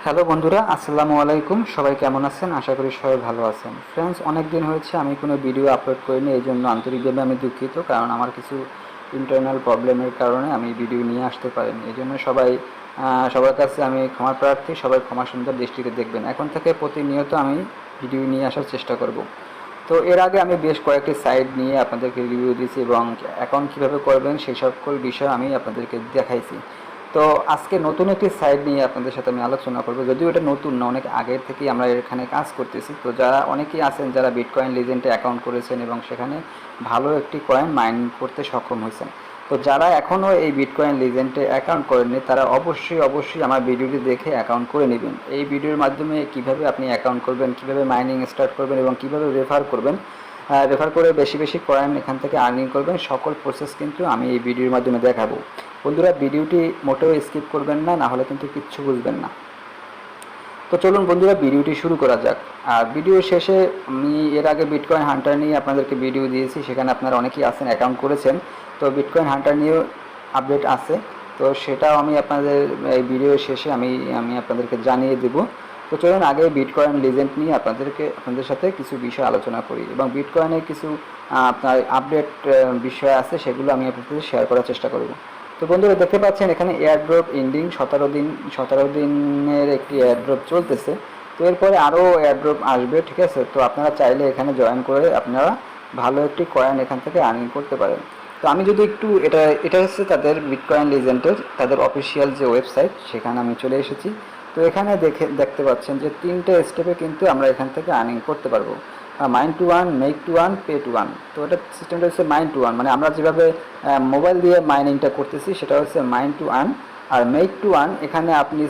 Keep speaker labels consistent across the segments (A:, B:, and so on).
A: Hello বন্ধুরা, আসসালামু আলাইকুম। সবাই কেমন আছেন? আশা করি সবাই ভালো আছেন। ফ্রেন্ডস, অনেক দিন হয়েছে আমি কোনো ভিডিও আপলোড করিনি, এই জন্য আন্তরিকভাবে আমি দুঃখিত। কারণ আমার কিছু ইন্টারনাল প্রবলেমের কারণে আমি ভিডিও নিয়ে আসতে পারিনি। এই জন্য সবার কাছে আমি ক্ষমা প্রার্থী। সবাই ক্ষমা সুন্দর দৃষ্টিতে দেখবেন। এখন থেকে প্রতিনিয়ত আমি ভিডিও নিয়ে আসার চেষ্টা করব। তো এর আগে আমি বেশ কয়েকটি সাইট নিয়ে আপনাদেরকে রিভিউ দিয়েছি এবং অ্যাকাউন্ট কীভাবে করবেন সেই সকল বিষয় আমি আপনাদেরকে দেখাইছি। তো আজকে নতুন একটি সাইট নিয়ে আপনাদের সাথে আমি আলোচনা করব। যদিও এটা নতুন না, অনেক আগের থেকেই আমরা এখানে কাজ করতেছি। তো যারা অনেকেই আছেন যারা বিটকয়েন লিজেন্ডে অ্যাকাউন্ট করেছেন এবং সেখানে ভালো একটি কয়েন মাইনিং করতে সক্ষম হয়েছেন। তো যারা এখনও এই বিটকয়েন লিজেন্ডে অ্যাকাউন্ট করেননি তারা অবশ্যই আমার ভিডিওটি দেখে অ্যাকাউন্ট করে নেবেন। এই ভিডিওর মাধ্যমে কিভাবে আপনি অ্যাকাউন্ট করবেন, কিভাবে মাইনিং স্টার্ট করবেন এবং কিভাবে রেফার করে বেশি কয়েন এখান থেকে আর্নিং করবেন, সকল প্রসেস কিন্তু আমি এই ভিডিওর মাধ্যমে দেখাবো। বন্ধুরা, ভিডিওটি মোটেও স্কিপ করবেন না, না হলে কিন্তু কিচ্ছু বুঝবেন না। তো চলুন বন্ধুরা, ভিডিওটি শুরু করা যাক। আর ভিডিও শেষে আমি এর আগে বিটকয়েন হান্টার নিয়ে আপনাদেরকে ভিডিও দিয়েছি, সেখানে আপনারা অনেকেই আছেন অ্যাকাউন্ট করেছেন। তো বিটকয়েন হান্টার নিয়েও আপডেট আছে, তো সেটাও আমি আপনাদের এই ভিডিও শেষে আমি আপনাদেরকে জানিয়ে দেব। তো চলুন আগে বিটকয়েন লিজেন্ড নিয়ে আপনাদের সাথে কিছু বিষয় আলোচনা করি এবং বিটকয়েনের কিছু আপনার আপডেট বিষয় আছে, সেগুলো আমি আপনাদের শেয়ার করার চেষ্টা করব। তো বন্ধুরা, দেখতে পাচ্ছেন এখানে এয়ারড্রপ এন্ডিং 17 দিনের একটি এয়ারড্রপ চলতেছে। তো এরপরে আরও এয়ারড্রপ আসবে, ঠিক আছে। তো আপনারা চাইলে এখানে জয়েন করে আপনারা ভালো একটি কয়েন এখান থেকে আর্নিং করতে পারেন। তো আমি যদি একটু এটা হচ্ছে তাদের বিটকয়েন লিজেন্ডের তাদের অফিসিয়াল যে ওয়েবসাইট, সেখানে আমি চলে এসেছি। তো এখানে দেখতে পাচ্ছেন যে 3টে স্টেপে কিন্তু আমরা এখান থেকে আর্নিং করতে পারবো। Mind to one, make to one, pay to one. তো এটা সিস্টেমটা হচ্ছে মাইন্ড টু ওয়ান, মানে আমরা যেভাবে মোবাইল দিয়ে মাইনিংটা করতেছি সেটা হচ্ছে মাইন্ড টু ওয়ান। আর মেক টু ওয়ান, এখানে আপনি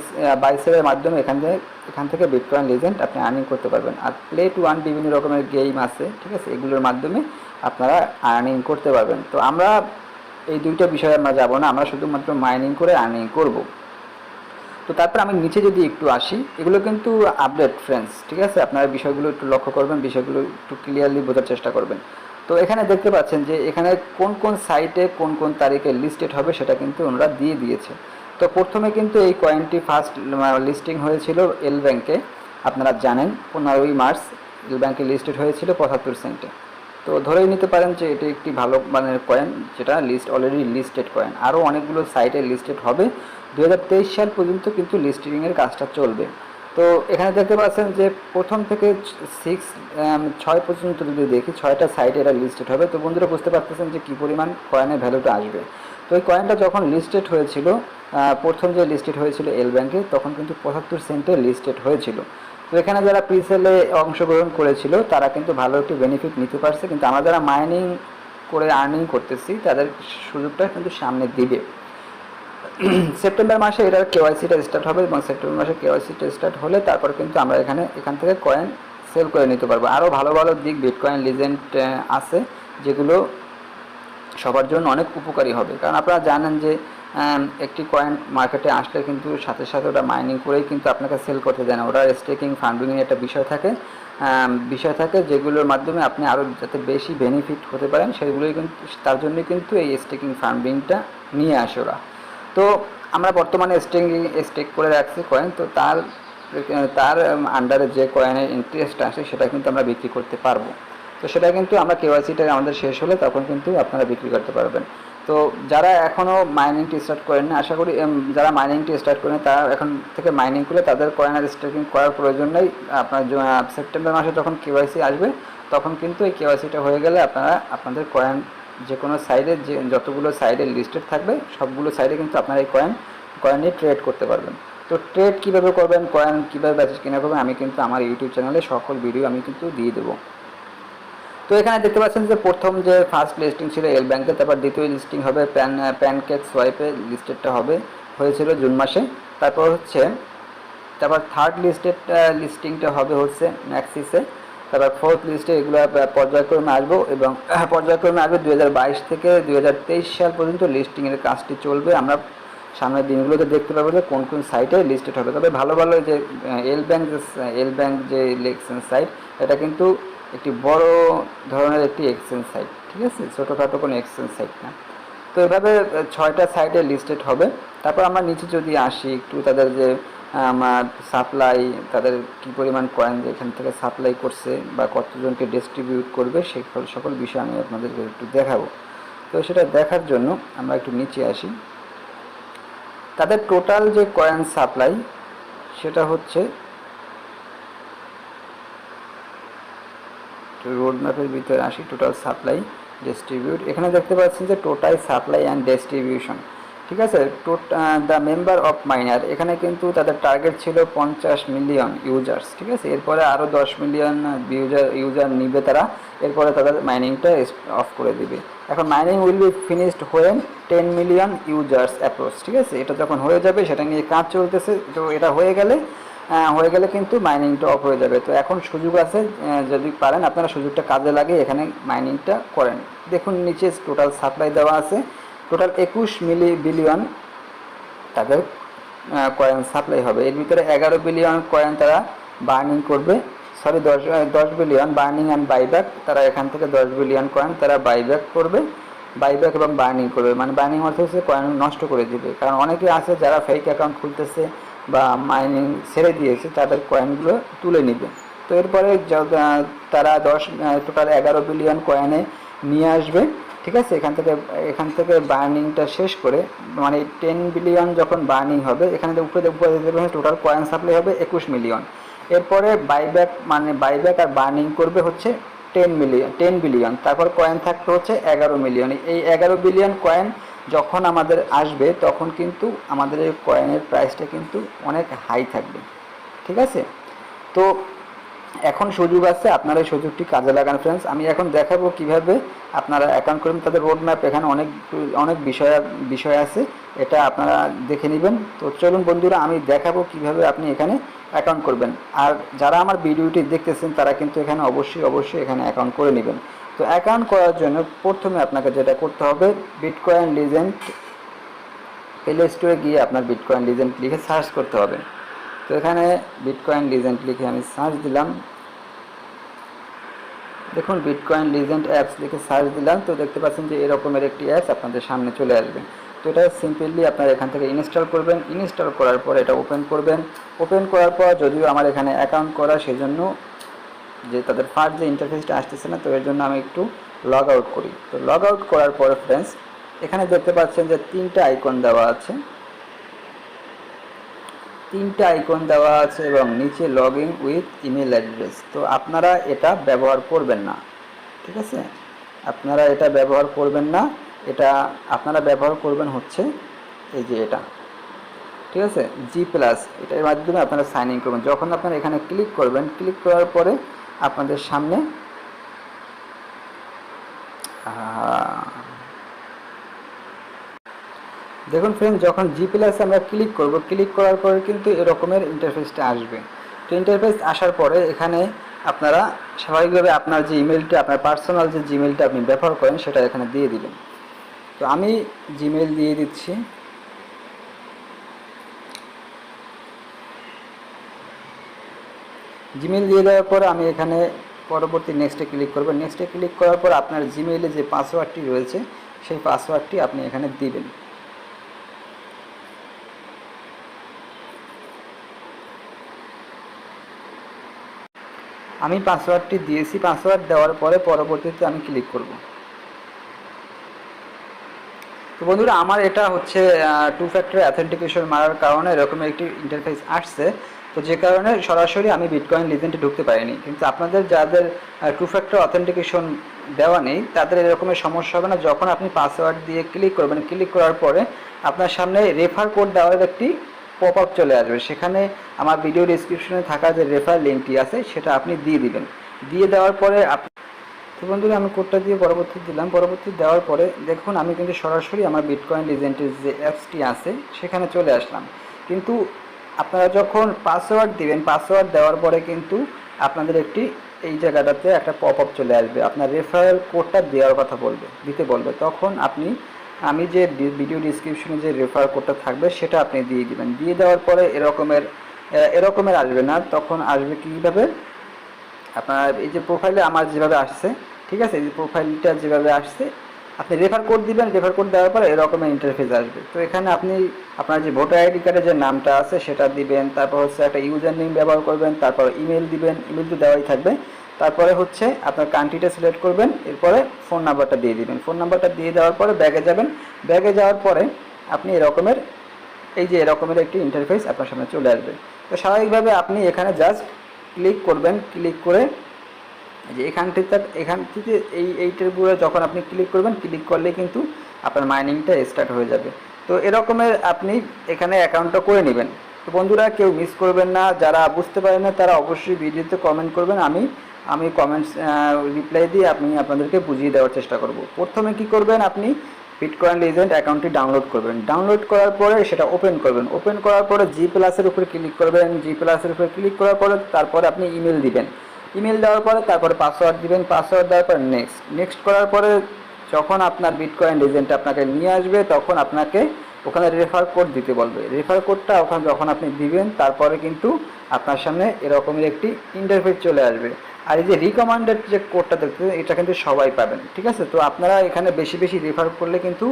A: বাইসেলের মাধ্যমে এখান থেকে বিটকয়েন লিজেন্ড আপনি আর্নিং করতে পারবেন। আর প্লে টু ওয়ান, বিভিন্ন রকমের গেম আছে, ঠিক আছে, এগুলোর মাধ্যমে আপনারা আর্নিং করতে পারবেন। তো আমরা এই দুইটা বিষয়ে আমরা যাব না, আমরা শুধুমাত্র মাইনিং করে আর্নিং করব। তো তারপর আমি নিচে যদি একটু আসি, এগুলো কিন্তু আপডেট ফ্রেন্ডস, ঠিক আছে। আপনারা বিষয়গুলো একটু লক্ষ্য করবেন, বিষয়গুলো একটু ক্লিয়ারলি বোঝার চেষ্টা করবেন। তো এখানে দেখতে পাচ্ছেন যে এখানে কোন সাইটে কোন তারিখে লিস্টেড হবে সেটা কিন্তু ওনারা দিয়ে দিয়েছে। তো প্রথমে কিন্তু এই কয়েনটি ফার্স্ট লিস্টিং হয়েছিল এল ব্যাংকে, আপনারা জানেন 15ই মার্চ এল ব্যাংকে লিস্টেড হয়েছিল 75 সেন্টে। তো ধরেই নিতে পারেন যে এটি একটি ভালো মানের কয়েন, যেটা অলরেডি লিস্টেড কয়েন। আরও অনেকগুলো সাইটে লিস্টেড হবে। 2023 সাল পর্যন্ত কিন্তু লিস্টিংয়ের কাজটা চলবে। তো এখানে দেখতে পাচ্ছেন যে প্রথম থেকে 6 পর্যন্ত যদি দেখি, 6টা সাইটে এরা লিস্টেড হবে। তো বন্ধুরা বুঝতে পারতেছেন যে কী পরিমাণ কয়েনের ভ্যালুটা আসবে। তো এই কয়েনটা যখন লিস্টেড হয়েছিল, প্রথম যে লিস্টেড হয়েছিল এল ব্যাংকে, তখন কিন্তু 75 সেন্টে লিস্টেড হয়েছিল। তো এখানে যারা প্রিসেলে অংশগ্রহণ করেছিল তারা কিন্তু ভালো একটি বেনিফিট নিতে পারছে, কিন্তু আমরা যারা মাইনিং করে আর্নিং করতেছি তাদের সুযোগটা কিন্তু সামনে দিবে। সেপ্টেম্বর মাসে এটার কেওয়াইসিটা স্টার্ট হবে এবং সেপ্টেম্বর মাসে কেওয়াইসিটা স্টার্ট হলে তারপর কিন্তু আমরা এখান থেকে কয়েন সেল করে নিতে পারবো। আরও ভালো দিক বিটকয়েন লিজেন্ড আছে, যেগুলো সবার জন্য অনেক উপকারী হবে। কারণ আপনারা জানেন যে একটি কয়েন মার্কেটে আসলে কিন্তু সাথে ওটা মাইনিং করেই কিন্তু আপনাকে সেল করতে দেয় না, ওটা স্টেকিং ফান্ডিংয়ের একটা বিষয় থাকে যেগুলোর মাধ্যমে আপনি আরও যাতে বেশি বেনিফিট হতে পারেন সেগুলোই কিন্তু, তার জন্যই কিন্তু এই স্টেকিং ফান্ডিংটা নিয়ে আসে ওরা। তো আমরা বর্তমানে স্টেক করে রাখছি কয়েন, তো তার আন্ডারে যে কয়েনের ইন্টারেস্ট আসে সেটা কিন্তু আমরা বিক্রি করতে পারবো। তো সেটা কিন্তু আমরা কেওয়াইসিটা আমাদের শেষ হলে তখন কিন্তু আপনারা বিক্রি করতে পারবেন। তো যারা এখনও মাইনিংটি স্টার্ট করেন না, আশা করি যারা মাইনিংটি স্টার্ট করেন তারা এখন থেকে মাইনিং করলে তাদের কয়েনের স্টেকিং করার প্রয়োজন নেই। আপনার সেপ্টেম্বর মাসে যখন কেওয়াইসি আসবে তখন কিন্তু এই কেওয়াইসিটা হয়ে গেলে আপনারা আপনাদের কয়েন যে কোনো সাইডে, যে যতগুলো সাইডে লিস্টেড থাকবে সবগুলো সাইডে কিন্তু আপনারা এই কয়েন নিয়ে ট্রেড করতে পারবেন। তো ট্রেড কীভাবে করবেন, কয়েন কীভাবে বেচা কিনা করবেন, আমি কিন্তু আমার ইউটিউব চ্যানেলে সকল ভিডিও আমি কিন্তু দিয়ে দেবো। তো এখানে দেখতে পাচ্ছেন যে প্রথম যে ফার্স্ট লিস্টিং ছিল এল ব্যাংকে, তারপর দ্বিতীয় লিস্টিং হবে প্যানকেক সোয়াইপে লিস্টেডটা হয়েছিল জুন মাসে। তারপর থার্ড লিস্টিংটা হবে হচ্ছে ম্যাক্সিসে। তারপর ফোর্থ লিস্টে এগুলো পর্যায়ক্রমে আসবো এবং পর্যায়ক্রমে আসবে 2022 থেকে 2023 সাল পর্যন্ত লিস্টিংয়ের কাজটি চলবে। আমরা সামনের দিনগুলোতে দেখতে পাবো যে কোন সাইটে লিস্টেড হবে। তবে ভালো যে এল ব্যাংক যে এক্সচেঞ্জ সাইট, এটা কিন্তু একটি বড় ধরনের একটি এক্সচেঞ্জ সাইট, ঠিক আছে, ছোটোখাটো কোনো এক্সচেঞ্জ সাইট না। তো এভাবে 6টা সাইটে লিস্টেড হবে। তারপর আমরা নিচে যদি আসি একটু, তাদের যে আমার সাপ্লাই, তাদের কি পরিমাণ কয়েন এখান থেকে সাপ্লাই করছে বা কতজনকে ডিস্ট্রিবিউট করবে, সেই সকল বিষয় আমি আপনাদেরকে একটু দেখাবো। তো সেটা দেখার জন্য আমরা একটু নিচে আসি। তাদের টোটাল যে কয়েন সাপ্লাই সেটা হচ্ছে, রোড ম্যাপের ভিতরে আসি, টোটাল সাপ্লাই ডিস্ট্রিবিউট, এখানে দেখতে পাচ্ছেন যে টোটাল সাপ্লাই অ্যান্ড ডিস্ট্রিবিউশন, ঠিক আছে। দ্য মেম্বার অফ মাইনার, এখানে কিন্তু তাদের টার্গেট ছিল 50 মিলিয়ন ইউজার্স, ঠিক আছে। এরপরে আরও 10 মিলিয়ন ইউজার নিবে তারা, এরপরে তাদের মাইনিংটা অফ করে দিবে। এখন mining will be finished when 10 million users approach, ঠিক আছে। এটা যখন হয়ে যাবে সেটা নিয়ে কাজ চলতেছে, তো এটা হয়ে গেলে কিন্তু মাইনিংটা অফ হয়ে যাবে। তো এখন সুযোগ আছে, যদি পারেন আপনারা সুযোগটা কাজে লাগিয়ে এখানে মাইনিংটা করেন। দেখুন নিচে টোটাল সাপ্লাই দেওয়া আছে, টোটাল 21 বিলিয়ন তাদের কয়েন সাপ্লাই হবে। এর ভিতরে 11 বিলিয়ন কয়েন তারা বার্নিং করবে, sorry 10 billion burning and buyback, তারা এখান থেকে 10 বিলিয়ন কয়েন তারা বাইব্যাক করবে, বাইব্যাক এবং বার্নিং করবে। মানে বার্নিং অর্থ হচ্ছে কয়েন নষ্ট করে দিবে, কারণ অনেকে আছে যারা ফেক অ্যাকাউন্ট খুলতেছে বা মাইনিং ছেড়ে দিয়েছে, তাদের কয়েনগুলো তুলে নিবে। তো এরপরে তারা টোটাল 11 বিলিয়ন কয়েনে নিয়ে আসবে, ঠিক আছে। এখান থেকে বার্নিংটা শেষ করে, মানে 10 বিলিয়ন যখন বার্নিং হবে, এখানে উপরে টোটাল কয়েন সাপ্লাই হবে 21 মিলিয়ন। এরপরে বাইব্যাক আর বার্নিং করবে হচ্ছে 10 বিলিয়ন, তারপর কয়েন থাকতে হচ্ছে 11 মিলিয়ন। এই 11 বিলিয়ন কয়েন যখন আমাদের আসবে, তখন কিন্তু আমাদের এই কয়েনের প্রাইসটা কিন্তু অনেক হাই থাকবে, ঠিক আছে। তো এখন সুযোগ আছে, আপনারা এই সুযোগটি কাজে লাগান ফ্রেন্ডস। আমি এখন দেখাবো কিভাবে আপনারা অ্যাকাউন্ট করবেন। তাদের রোড ম্যাপ এখানে অনেক বিষয় আছে, এটা আপনারা দেখে নেবেন। তো চলুন বন্ধুরা, আমি দেখাবো কিভাবে আপনি এখানে অ্যাকাউন্ট করবেন। আর যারা আমার ভিডিওটি দেখতেছেন তারা কিন্তু এখানে অবশ্যই এখানে অ্যাকাউন্ট করে নেবেন। তো অ্যাকাউন্ট করার জন্য প্রথমে আপনাকে যেটা করতে হবে, বিটকয়েন লিজেন্ড প্লে স্টোরে গিয়ে আপনার বিটকয়েন লিজেন্ড লিখে সার্চ করতে হবে। তো এখানে বিটকয়েন লিজেন্ড লিখে আমি সার্চ দিলাম, দেখুন বিটকয়েন লিজেন্ড অ্যাপস লিখে সার্চ দিলাম, তো দেখতে পাচ্ছেন যে এরকমের একটি অ্যাপস আপনাদের সামনে চলে আসবে। তো এটা সিম্পলি আপনারা এখান থেকে ইনস্টল করবেন। ইনস্টল করার পর এটা ওপেন করবেন। ওপেন করার পর, যদিও আমার এখানে অ্যাকাউন্ট করা, সেজন্য যে তাদের ফার্স্ট যে ইন্টারফেসটা আসতেছে না, তো এর জন্য আমি একটু লগ আউট করি। তো লগ আউট করার পরে ফ্রেন্ডস, এখানে দেখতে পাচ্ছেন যে তিনটা আইকন দেওয়া আছে, এবং নিচে log in with email address. তো আপনারা এটা ব্যবহার করবেন না, ঠিক আছে। আপনারা এটা ব্যবহার করবেন না, এটা আপনারা ব্যবহার করবেন হচ্ছে এই যে এটা, ঠিক আছে, G+, এটার মাধ্যমে আপনারা সাইন ইন করবেন। যখন আপনারা এখানে ক্লিক করবেন, ক্লিক করার পরে আপনাদের সামনে দেখুন ফ্রেন্ড, যখন G+ আমরা ক্লিক করব, ক্লিক করার পরে কিন্তু এরকমের ইন্টারফেসটা আসবে। তো ইন্টারফেস আসার পরে এখানে আপনারা স্বাভাবিকভাবে আপনার যে ইমেলটা, আপনার পার্সোনাল যে জিমেলটা আপনি ব্যবহার করেন, সেটা এখানে দিয়ে দিবেন। তো আমি জিমেল দিয়ে দিচ্ছি। জিমেল দিয়ে দেওয়ার পর আমি এখানে পরবর্তী নেক্সটে ক্লিক করব। নেক্সটে ক্লিক করার পর আপনার জিমেইলে যে পাসওয়ার্ডটি রয়েছে, সেই পাসওয়ার্ডটি আপনি এখানে দিবেন। আমি পাসওয়ার্ডটি দিয়েছি। পাসওয়ার্ড দেওয়ার পরে পরবর্তীতে আমি ক্লিক করব। তো বন্ধুরা, আমার এটা হচ্ছে 2 ফ্যাক্টর অথেন্টিকেশন মারার কারণে এরকম একটি ইন্টারফেস আসছে। তো যে কারণে সরাসরি আমি বিটকয়েন লিজেন্ডে ঢুকতে পারিনি। কিন্তু আপনাদের যাদের 2 ফ্যাক্টর অথেন্টিকেশন দেওয়া নেই, তাদের এরকমের সমস্যা হবে না। যখন আপনি পাসওয়ার্ড দিয়ে ক্লিক করবেন, ক্লিক করার পরে আপনার সামনে রেফার কোড দেওয়ার একটি পপ আপ চলে আসবে। সেখানে আমার ভিডিও ডিসক্রিপশনে থাকা যে রেফার লিঙ্কটি আছে, সেটা আপনি দিয়ে দিবেন। দিয়ে দেওয়ার পরে তো বন্ধুরা, আমি কোডটা দিয়ে পরবর্তী দিলাম। পরবর্তী দেওয়ার পরে দেখুন, আমি কিন্তু সরাসরি আমার বিটকয়েন লিজেন্ডের যে অ্যাপসটি আছে সেখানে চলে আসলাম। কিন্তু আপনারা যখন পাসওয়ার্ড দিবেন, পাসওয়ার্ড দেওয়ার পরে কিন্তু আপনাদের একটি এই জায়গাটাতে একটা পপ আপ চলে আসবে, আপনার রেফারেল কোডটা দেওয়ার কথা দিতে বলবে। তখন আমি যে ভিডিও ডিসক্রিপশনে যে রেফার কোডটা থাকবে, সেটা আপনি দিয়ে দিবেন। দিয়ে দেওয়ার পরে এরকমের আসবে না, তখন আসবে কীভাবে, আপনার এই যে প্রোফাইলে আমার যেভাবে আসছে, ঠিক আছে, এই যে প্রোফাইলটা যেভাবে আসছে আপনি রেফার কোড দিবেন, রেফার কোড দেওয়ার পরে এরকমের ইন্টারফেস আসবে। তো এখানে আপনি আপনার যে ভোটার আইডি কার্ডের যে নামটা আছে সেটা দিবেন, তারপর হচ্ছে একটা ইউজার নেম ব্যবহার করবেন, তারপর ইমেল দিবেন, ইমেল তো দেওয়াই থাকবে। তারপরে হচ্ছে আপনার কান্ট্রিটা সিলেক্ট করবেন, এরপরে ফোন নাম্বারটা দিয়ে দিবেন। ফোন নাম্বারটা দিয়ে দেওয়ার পরে ব্যাগে যাবেন। ব্যাগে যাওয়ার পরে আপনি এরকমের এই যে এরকমের একটি ইন্টারফেস আপনার সামনে চলে আসবে। তো স্বাভাবিকভাবে আপনি এখানে জাস্ট ক্লিক করবেন, ক্লিক করে যে এখান থেকে এইটার উপরে যখন আপনি ক্লিক করবেন, ক্লিক করলে কিন্তু আপনার মাইনিংটা স্টার্ট হয়ে যাবে। তো এরকমের আপনি এখানে অ্যাকাউন্টটা করে নেবেন। তো বন্ধুরা কেউ মিস করবেন না, যারা বুঝতে পারেন না তারা অবশ্যই ভিডিওতে কমেন্ট করবেন, আমি কমেন্টস রিপ্লাই দিয়ে আপনাদেরকে বুঝিয়ে দেওয়ার চেষ্টা করব। প্রথমে কি করবেন, আপনি বিটকয়েন লেজেন্ড অ্যাকাউন্টটি ডাউনলোড করবেন। ডাউনলোড করার পরে সেটা ওপেন করবেন। ওপেন করার পরে G+-এর উপরে ক্লিক করবেন। G+-এর উপরে ক্লিক করার পরে তারপরে আপনি ইমেল দিবেন। ইমেল দেওয়ার পরে তারপরে পাসওয়ার্ড দিবেন। পাসওয়ার্ড দেওয়ার পরে নেক্সট করার পরে যখন আপনার বিটকয়েন এজেন্ট আপনাকে নিয়ে আসবে তখন আপনাকে ওখানে রেফার কোড দিতে বলবে। রেফার কোডটা ওখানে যখন আপনি দিবেন তারপরে কিন্তু আপনার সামনে এরকমের একটি ইন্টারফেস চলে আসবে। আর এই যে রিকমেন্ডেড যে কোডটা দেখতে এটা কিন্তু সবাই পাবেন, ঠিক আছে। তো আপনারা এখানে বেশি বেশি রেফার করলে কিন্তু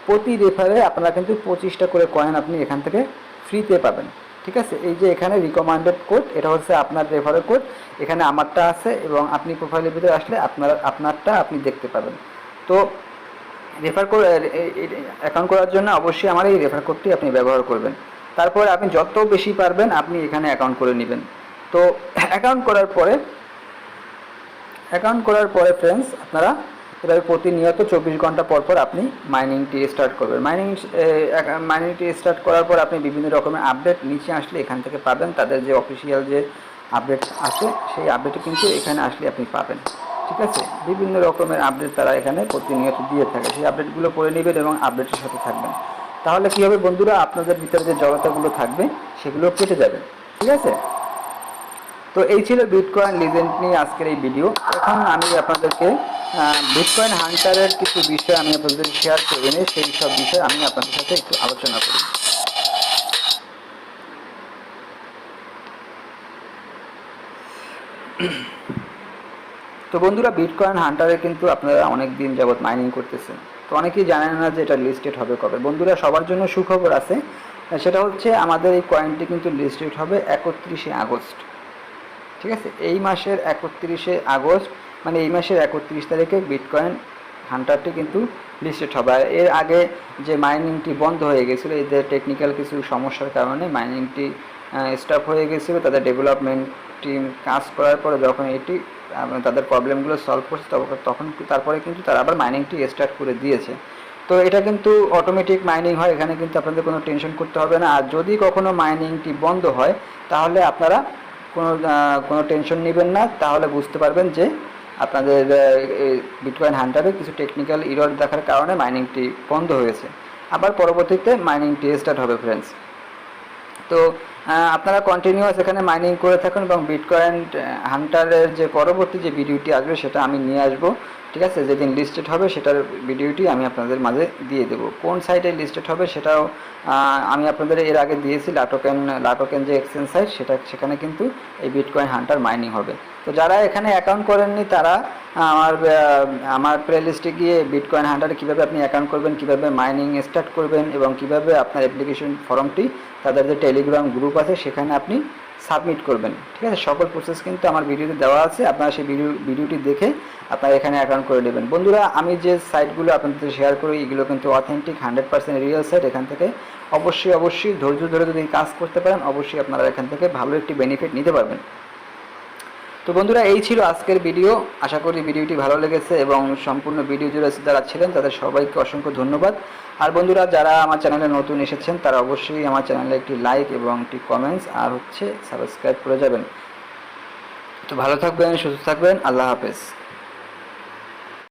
A: প্রতি রেফারে আপনারা কিন্তু 25টা করে কয়েন আপনি এখান থেকে ফ্রিতে পাবেন, ঠিক আছে। এই যে এখানে রিকমেন্ডেড কোড, এটা হচ্ছে আপনার রেফারের কোড। এখানে আমারটা আছে এবং আপনি প্রোফাইলের ভিতরে আসলে আপনারটা আপনি দেখতে পাবেন। তো রেফার করে অ্যাকাউন্ট করার জন্য অবশ্যই আমার এই রেফার কোডটি আপনি ব্যবহার করবেন। তারপরে আপনি যত বেশি পারবেন আপনি এখানে অ্যাকাউন্ট করে নেবেন। তো অ্যাকাউন্ট করার পরে ফ্রেন্ডস আপনারা এভাবে প্রতিনিয়ত 24 ঘন্টা পর পর আপনি মাইনিংটি স্টার্ট করবেন। মাইনিংটি স্টার্ট করার পর আপনি বিভিন্ন রকমের আপডেট নিচে আসলে এখান থেকে পাবেন। তাদের যে অফিসিয়াল যে আপডেট আছে সেই আপডেটটি কিন্তু এখানে আসলে আপনি পাবেন, ঠিক আছে। বিভিন্ন রকমের আপডেট তারা এখানে প্রতিনিয়ত দিয়ে থাকে, সেই আপডেটগুলো পড়ে নেবেন এবং আপডেটের সাথে থাকবেন। তাহলে কী হবে বন্ধুরা, আপনাদের ভিতরে যে জড়তাগুলো থাকবে সেগুলো কেটে যাবে, ঠিক আছে। তো এই ছিল বিটকয়েন লিজেন্ড নিয়ে আজকের এই ভিডিও। এখন আমি আপনাদেরকে বিটকয়েন হান্টারের কিছু বিষয় আমি আপনাদের শেয়ার করে নিই, সেই সব বিষয়ে আমি আপনাদের সাথে একটু আলোচনা করি। তো বন্ধুরা বিটকয়েন হান্টারে কিন্তু আপনারা অনেক দিন যাবত মাইনিং করতেছেন। তো অনেকেই জানেন না যে এটা লিস্টেড হবে কবে। বন্ধুরা সবার জন্য সুখবর আছে, সেটা হচ্ছে আমাদের এই কয়েনটি কিন্তু লিস্টেড হবে 31শে আগস্ট, ঠিক আছে। এই মাসের 31শে আগস্ট মানে এই মাসের 31 তারিখে বিটকয়েন হান্টারটি কিন্তু লিস্টেড হবে। আর এর আগে যে মাইনিংটি বন্ধ হয়ে গেছিলো, এদের টেকনিক্যাল কিছু সমস্যার কারণে মাইনিংটি স্টপ হয়ে গেছিলো। তাদের ডেভেলপমেন্ট টিম কাজ করার পরে যখন এটি তাদের প্রবলেমগুলো সলভ করছে তখন তারপরে কিন্তু তারা আবার মাইনিংটি স্টার্ট করে দিয়েছে। তো এটা কিন্তু অটোমেটিক মাইনিং হয়, এখানে কিন্তু আপনাদের কোনো টেনশন করতে হবে না। আর যদি কখনো মাইনিংটি বন্ধ হয় তাহলে আপনারা কোনো টেনশন নেবেন না, তাহলে বুঝতে পারবেন যে আপনাদের বিটকয়েন হান্টারে কিছু টেকনিক্যাল ইরর দেখার কারণে মাইনিংটি বন্ধ হয়েছে। আবার পরবর্তীতে মাইনিংটি স্টার্ট হবে ফ্রেন্ডস। তো আপনারা কন্টিনিউয়াস এখানে মাইনিং করে থাকুন এবং বিটকয়েন হান্টারের যে পরবর্তী যে ভিডিওটি আসবে সেটা আমি নিয়ে আসবো, ঠিক আছে। যেদিন লিস্টেড হবে সেটার ভিডিওটি আমি আপনাদের মাঝে দিয়ে দেবো। কোন সাইটে লিস্টেড হবে সেটাও আমি আপনাদের এর আগে দিয়েছি। লাটোকেন যে এক্সচেঞ্জ সাইট সেখানে কিন্তু এই বিটকয়েন হান্টার মাইনিং হবে। তো যারা এখানে অ্যাকাউন্ট করেননি তারা আমার প্লে লিস্টে গিয়ে বিটকয়েন হান্টারে কীভাবে আপনি অ্যাকাউন্ট করবেন, কীভাবে মাইনিং স্টার্ট করবেন এবং কীভাবে আপনার অ্যাপ্লিকেশন ফর্মটি তাদের যে টেলিগ্রাম গ্রুপ আছে সেখানে আপনি সাবমিট করবেন, ঠিক আছে। সকল প্রসেস কিন্তু আমার ভিডিওতে দেওয়া আছে, আপনারা সেই ভিডিওটি দেখে আপনারা এখানে অ্যাকাউন্ট করে নেবেন। বন্ধুরা আমি যে সাইটগুলো আপনাদের শেয়ার করি এগুলো কিন্তু অথেন্টিক 100% রিয়েল সাইট। এখান থেকে অবশ্যই ধৈর্য ধরে যদি কাজ করতে পারেন অবশ্যই আপনারা এখান থেকে ভালো একটি বেনিফিট নিতে পারবেন। তো বন্ধুরা এই ছিল আজকের ভিডিও, আশা করি ভিডিওটি ভালো লেগেছে এবং সম্পূর্ণ ভিডিও জুড়ে যারা ছিলেন তাদের সবাইকে অসংখ্য ধন্যবাদ। আর বন্ধুরা যারা আমার চ্যানেলে নতুন এসেছেন তারা অবশ্যই আমার চ্যানেলে একটি লাইক এবং একটি কমেন্টস আর সাবস্ক্রাইব করে যাবেন। তো ভালো থাকবেন, সুস্থ থাকবেন, আল্লাহ হাফেজ।